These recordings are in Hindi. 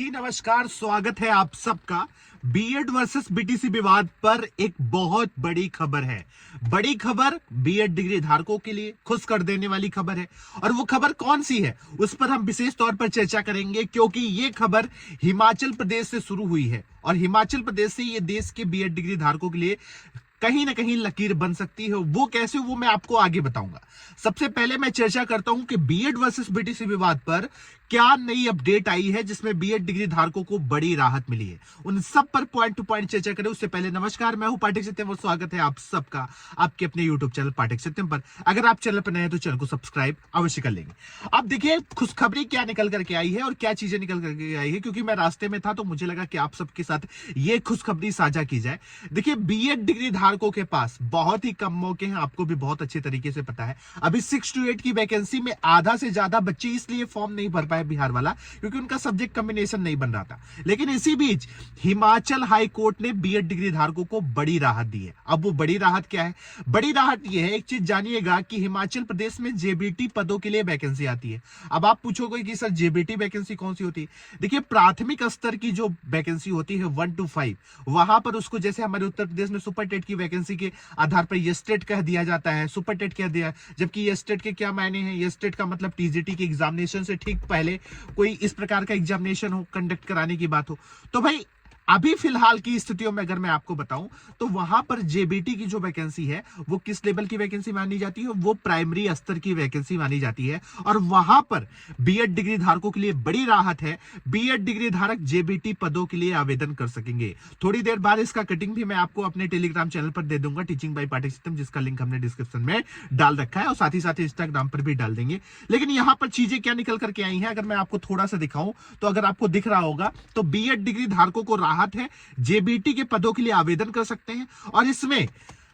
नमस्कार, स्वागत है आप सबका। बीएड वर्सेस बीटीसी विवाद पर एक बहुत बड़ी खबर है। बड़ी खबर बीएड डिग्री धारकों के लिए खुश कर देने वाली खबर है। और वो खबर कौन सी है उस पर हम विशेष तौर पर चर्चा करेंगे, क्योंकि ये खबर हिमाचल प्रदेश से शुरू हुई है और हिमाचल प्रदेश से ये देश के बीएड डिग्री धारकों के लिए कहीं ना कहीं लकीर बन सकती है। वो कैसे, वो मैं आपको आगे बताऊंगा। सबसे पहले मैं चर्चा करता हूं कि बीएड वर्सेस बीटीसी विवाद पर क्या नई अपडेट आई है जिसमें बीएड डिग्री धारकों को बड़ी राहत मिली है। उन सब पर पॉइंट टू पॉइंट चर्चा करें उससे पहले नमस्कार, मैं हूं पाठक सत्यम और स्वागत है आप सबका आपके अपने यूट्यूब चैनल पाठक सत्यम पर। अगर आप चैनल पर नए हैं तो चैनल को सब्सक्राइब अवश्य कर लेंगे। अब देखिए खुशखबरी क्या निकल करके आई है और क्या चीजें निकल करके आई है, क्योंकि मैं रास्ते में था तो मुझे लगा कि आप सबके साथ ये खुशखबरी साझा की जाए। देखिए बीएड डिग्री धारकों के पास बहुत ही कम मौके हैं, आपको भी बहुत अच्छे तरीके से पता है। अभी 6 to 8 की वैकेंसी में आधा से ज्यादा बच्चे इसलिए फॉर्म नहीं भर पाए बिहार वाला, क्योंकि उनका सब्जेक्ट कॉम्बिनेशन नहीं बन रहा था। लेकिन इसी बीच हिमाचल हाई कोर्ट ने बीएड डिग्री धारकों को बड़ी राहत दी है। अब वो बड़ी राहत क्या है? बड़ी राहत ये है, एक चीज जानिएगा कि हिमाचल प्रदेश में जेबीटी पदों के लिए वैकेंसी आती है। अब आप पूछोगे कि सर जेबीटी वैकेंसी कौन सी होती है? देखिए प्राथमिक स्तर की जो वैकेंसी होती है 1 to 5, वहां पर उसको जैसे हमारे उत्तर प्रदेश में सुपर टेट की वैकेंसी के आधार पर ये स्टेट कह दिया जाता है, सुपर टेट कह दिया। जबकि ये स्टेट के क्या मायने हैं? ये स्टेट का मतलब टीजीटी के एग्जामिनेशन से ठीक पहले कोई इस प्रकार का एग्जामिनेशन हो, कंडक्ट कराने की बात हो। तो भाई अभी फिलहाल की स्थितियों में अगर मैं आपको बताऊं तो वहां पर जेबीटी की जो वैकेंसी है वो किस लेवल की वैकेंसी मानी जाती है? वो प्राइमरी स्तर की वैकेंसी मानी जाती है। और वहां पर बीएड डिग्री धारकों के लिए बड़ी राहत है। बीएड डिग्री धारक जेबीटी पदों के लिए आवेदन कर सकेंगे। थोड़ी देर बाद इसका कटिंग भी मैं आपको अपने टेलीग्राम चैनल पर दे दूंगा, टीचिंग बाय पाठक सत्यम, जिसका लिंक हमने डिस्क्रिप्शन में डाल रखा है और साथ ही साथ इंस्टाग्राम पर भी डाल देंगे। लेकिन यहां पर चीजें क्या निकल करके आई हैं अगर मैं आपको थोड़ा सा दिखाऊं तो अगर आपको दिख रहा होगा तो बीएड डिग्री धारकों को राहत है, जेबीटी के पदों के लिए आवेदन कर सकते हैं। और इसमें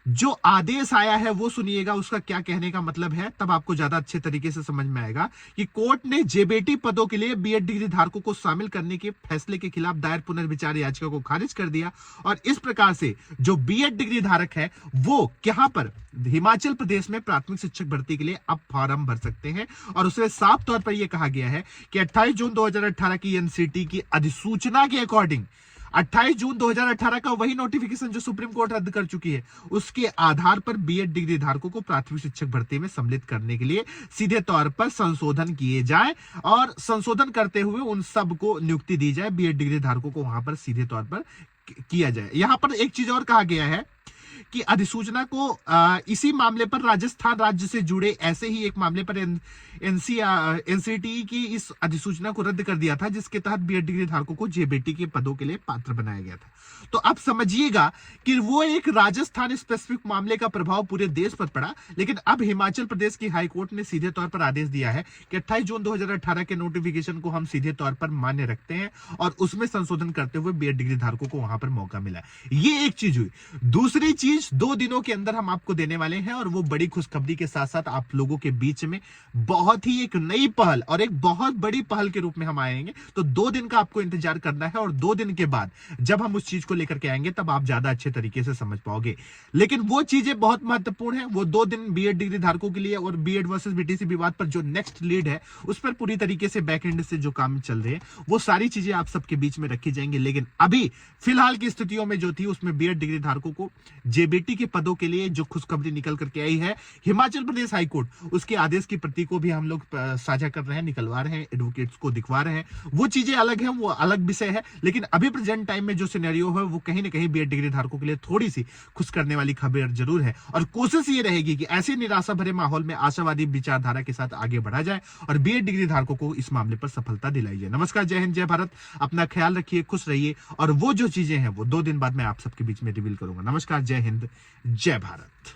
जो आदेश आया है वो सुनिएगा, उसका क्या कहने का मतलब है, तब आपको ज्यादा अच्छे तरीके से समझ में आएगा कि कोर्ट ने जेबीटी पदों के लिए बीएड डिग्री धारकों को शामिल करने के फैसले के खिलाफ दायर पुनर्विचार याचिका को खारिज कर दिया। और इस प्रकार से जो बीएड डिग्री धारक है वो यहां पर हिमाचल प्रदेश में प्राथमिक शिक्षक भर्ती के लिए अब फॉर्म भर सकते हैं। और उसमें साफ तौर पर यह कहा गया है कि 28 जून 2018 की एनसीटी की अधिसूचना के अकॉर्डिंग 28 जून 2018 का वही नोटिफिकेशन जो सुप्रीम कोर्ट रद्द कर चुकी है, उसके आधार पर बीएड डिग्री धारकों को प्राथमिक शिक्षक भर्ती में सम्मिलित करने के लिए सीधे तौर पर संशोधन किए जाए और संशोधन करते हुए उन सब को नियुक्ति दी जाए। बीएड डिग्री धारकों को वहां पर सीधे तौर पर किया जाए। यहां पर एक चीज और कहा गया है कि अधिसूचना को इसी मामले पर राजस्थान राज्य से जुड़े ऐसे ही एक मामले पर एनसीटी की इस अधिसूचना को रद्द कर दिया था, जिसके तहत बीएड डिग्री धारकों को जेबीटी के पदों के लिए पात्र बनाया गया था। तो आप समझिएगा कि वो एक राजस्थान स्पेसिफिक मामले का प्रभाव पूरे देश पर पड़ा। लेकिन अब हिमाचल प्रदेश की हाई कोर्ट ने सीधे तौर पर आदेश दिया है कि 28 जून 2018 के नोटिफिकेशन को हम सीधे तौर पर मान्य रखते हैं और उसमें संशोधन करते हुए बीएड डिग्री धारकों को वहां पर मौका मिला। ये एक चीज हुई। दूसरी चीज 2 दिनों के अंदर हम आपको देने वाले हैं और वो बड़ी खुशखबरी के साथ साथ आप लोगों के बीच में बहुत ही एक नई पहल और एक बहुत बड़ी पहल के रूप में हम आएंगे। तो 2 दिन का आपको इंतजार करना है और 2 दिन के बाद जब हम उस चीज को लेकर के आएंगे तब आप ज्यादा अच्छे तरीके से समझ पाओगे। लेकिन वो चीजें बहुत महत्वपूर्ण है। वो 2 दिन बीएड डिग्री धारकों के लिए और बीएड वर्सेस बीटीसी विवाद पर जो नेक्स्ट लीड है उस पर पूरी तरीके से बैक एंड से जो काम चल रहे हैं वो सारी चीजें आप सबके बीच में रखी जाएंगी। लेकिन अभी फिलहाल की स्थितियों में जो थी उसमें बीएड डिग्री धारकों को जेबीटी के पदों के लिए जो खुशखबरी निकल करके आई है हिमाचल प्रदेश हाईकोर्ट, उसके आदेश की प्रति को भी हम लोग साझा कर रहे हैं, निकलवा रहे हैं, एडवोकेट्स को दिखवा रहे हैं। वो चीजें अलग है, वो अलग विषय है। लेकिन अभी प्रेजेंट टाइम में जो सिनेरियो है वो कहीं ना कहीं बीएड डिग्री धारकों के लिए थोड़ी सी खुश करने वाली खबर जरूर है। और कोशिश ये रहेगी कि ऐसे निराशा भरे माहौल में आशावादी विचारधारा के साथ आगे बढ़ा जाए और बीएड डिग्री धारकों को इस मामले पर सफलता दिलाई जाए। नमस्कार, जय हिंद, जय भारत। अपना ख्याल रखिए, खुश रहिए और वो जो चीजें हैं वो 2 दिन बाद मैं आप सबके बीच में रिवील करूंगा। नमस्कार, जय हिंद, जय भारत।